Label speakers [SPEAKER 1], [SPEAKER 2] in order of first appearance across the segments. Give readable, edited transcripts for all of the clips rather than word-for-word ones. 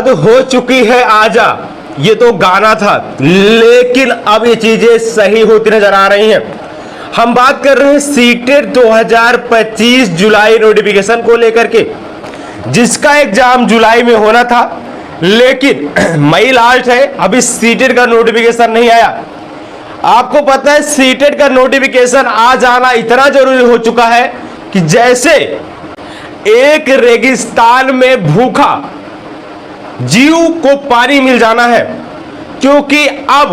[SPEAKER 1] हद हो चुकी है आजा, ये तो गाना था, लेकिन अब ये चीजें सही होती नजर आ रही हैं। हम बात कर रहे हैं सीटेट 2025 जुलाई नोटिफिकेशन को लेकर के, जिसका एग्जाम जुलाई में होना था, लेकिन मई लास्ट है, अभी सीटेट का नोटिफिकेशन नहीं आया। आपको पता है सीटेट का नोटिफिकेशन आ जाना इतना जरूरी हो चुका है कि जैसे एक रेगिस्तान में भूखा जीव को पानी मिल जाना है, क्योंकि अब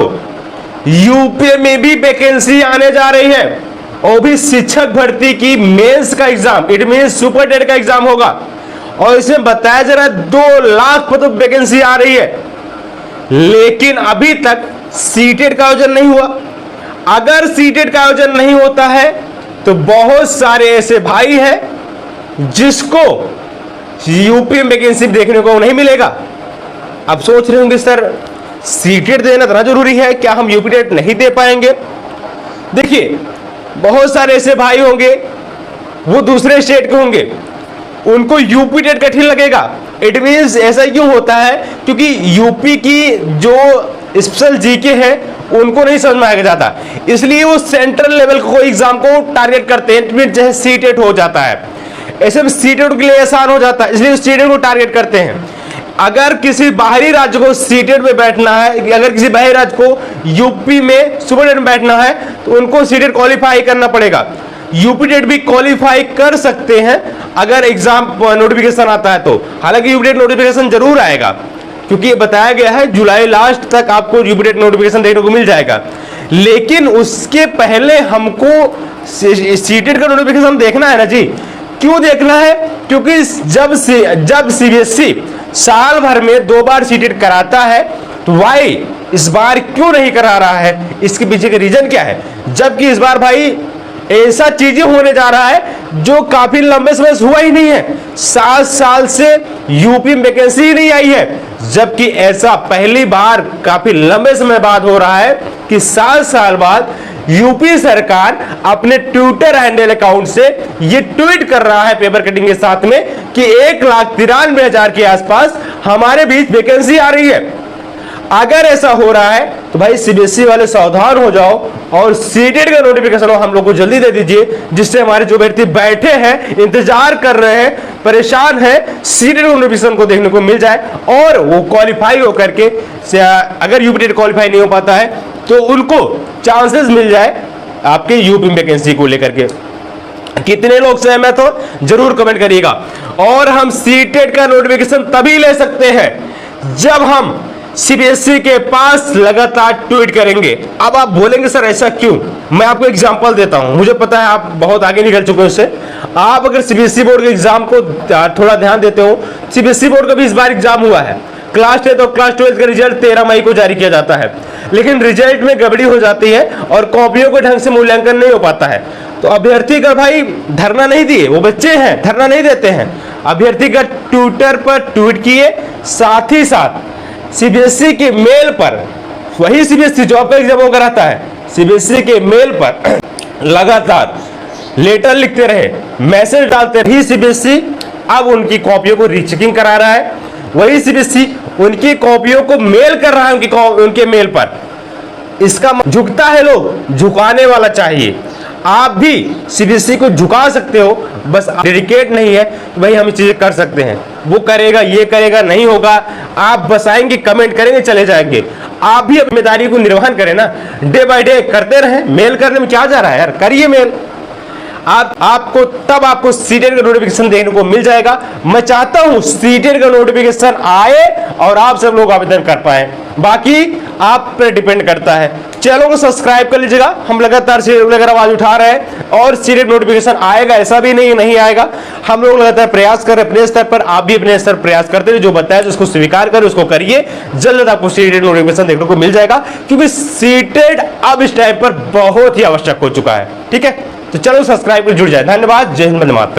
[SPEAKER 1] यूपी में भी वैकेंसी आने जा रही है, और भी शिक्षक भर्ती की मेंस का एग्जाम, इट मीन सुपरटेट का एग्जाम होगा, और इसमें बताया जा रहा है 2 लाख पर तो वैकेंसी आ रही है, लेकिन अभी तक सीटेट का आयोजन नहीं हुआ। अगर सीटेट का आयोजन नहीं होता है तो बहुत सारे ऐसे भाई हैं जिसको यूपी में वैकेंसी देखने को नहीं मिलेगा। अब सोच रहे होंगे सर सीटेट देना इतना जरूरी है, क्या हम यूपी टेट नहीं दे पाएंगे? देखिए बहुत सारे ऐसे भाई होंगे, वो दूसरे स्टेट के होंगे, उनको यूपी टेट कठिन लगेगा। इट मीन्स ऐसा क्यों होता है? क्योंकि यूपी की जो स्पेशल जीके है उनको नहीं समझ में आएगा जाता, इसलिए वो सेंट्रल लेवल को एग्जाम को टारगेट करते हैं, जैसे सीटेट हो जाता है, ऐसे में सीटेट के लिए आसान हो जाता है, इसलिए सीटेट को टारगेट करते हैं। अगर किसी बाहरी राज्य को सीटेट में बैठना है, अगर किसी बाहरी राज्य को यूपी में सुपरटेट में बैठना है, तो उनको सीटेट क्वालिफाई करना पड़ेगा। यूपी टेट भी क्वालिफाई कर सकते हैं अगर एग्जाम नोटिफिकेशन आता है तो, हालांकि यूपी टेट नोटिफिकेशन जरूर आएगा, क्योंकि ये बताया गया है जुलाई लास्ट तक आपको यूपी टेट नोटिफिकेशन देखने को मिल जाएगा, लेकिन उसके पहले हमको सीटेट का नोटिफिकेशन देखना है ना जी। क्यों देखना है? क्योंकि जब सीबीएसई साल भर में 2 बार सीटेट कराता है, तो वाई इस बार क्यों नहीं करा रहा है? इसके पीछे का रीजन क्या है? जबकि इस बार भाई ऐसा चीजें होने जा रहा है जो काफी लंबे समय से हुआ ही नहीं है। 7 साल से यूपी में वैकेंसी ही नहीं आई है, जबकि ऐसा पहली बार काफी लंबे समय बाद हो रहा है कि 7 साल बाद यूपी सरकार अपने ट्विटर हैंडल अकाउंट से ये ट्वीट कर रहा है पेपर कटिंग के साथ में कि 1,93,000 के आसपास हमारे बीच वैकेंसी आ रही है। अगर ऐसा हो रहा है तो भाई सीबीएसई वाले सावधान हो जाओ और सीटेट का नोटिफिकेशन हम लोग को जल्दी दे दीजिए, जिससे हमारे जो व्यक्ति बैठे हैं, इंतजार कर रहे हैं, परेशान हैं, सीटेट नोटिफिकेशन को देखने को मिल जाए और वो क्वालिफाई होकर के, अगर यूपी टेट क्वालिफाई नहीं हो पाता है तो उनको चांसेस मिल जाए आपके यूपी में वैकेंसी को लेकर के। कितने लोग सहमत हो जरूर कमेंट करिएगा। और हम सीटेट का नोटिफिकेशन तभी ले सकते हैं जब हम सीबीएसई के पास लगातार ट्वीट करेंगे। अब आप बोलेंगे सर ऐसा क्यों? मैं आपको एग्जांपल देता हूं, मुझे पता है आप बहुत आगे निकल चुके हो इससे। आप अगर सीबीएसई बोर्ड के एग्जाम को थोड़ा ध्यान देते हो, सीबीएसई बोर्ड का भी इस बार एग्जाम हुआ है, क्लास 10 और क्लास 12 का रिजल्ट 13 मई को जारी किया जाता है, लेकिन रिजल्ट में गड़बड़ी हो जाती है और कॉपियों के ढंग से मूल्यांकन नहीं हो पाता है, तो अभ्यर्थी का भाई धरना नहीं दिए, वो बच्चे हैं धरना नहीं देते हैं, अभ्यर्थी का ट्विटर पर ट्वीट किए, साथ ही साथ सीबीएसई के मेल पर, वही सीबीएसई जो आपका एग्जाम होकर आता है, सीबीएसई के मेल पर लगातार लेटर लिखते रहे, मैसेज डालते रहे। सीबीएसई अब उनकी कॉपियों को रीचेकिंग करा रहा है, वही सीबीएसई उनकी कॉपियों को मेल कर रहा है उनके मेल पर। इसका झुकता है, लोग झुकाने वाला चाहिए। आप भी सीबीएसई को झुका सकते हो, बस डेडिकेट नहीं है कि भाई हम ये चीजें कर सकते हैं, वो करेगा ये करेगा नहीं होगा, आप बस आएंगे कमेंट करेंगे चले जाएंगे। आप भी जिम्मेदारी को निर्वहन करें ना, डे बाय डे करते रहें। मेल करने में क्या जा रहा है यार, करिए मेल। आपको सीटेट का नोटिफिकेशन देखने को मिल जाएगा। मैं चाहता हूं सीटेट का नोटिफिकेशन आए और आप सब लोग आवेदन कर पाए, बाकी आप पर डिपेंड करता है। चैनल को सब्सक्राइब कर लीजिएगा, हम लगातार सीटेट आवाज उठा रहे हैं और सीटेट नोटिफिकेशन आएगा, ऐसा भी नहीं आएगा। हम लोग लगातार प्रयास कर रहे हैं अपने स्तर पर, आप भी अपने स्तर प्रयास करते रहिए, जो बताया उसको स्वीकार करें, उसको करिए, जल्द आपको सीटेट नोटिफिकेशन देखने को मिल जाएगा, क्योंकि सीटेट अब इस टाइम पर बहुत ही आवश्यक हो चुका है। ठीक है, तो चलो सब्सक्राइब कर जुड़ जाए। धन्यवाद। जय हिंद, वंदे मातरम।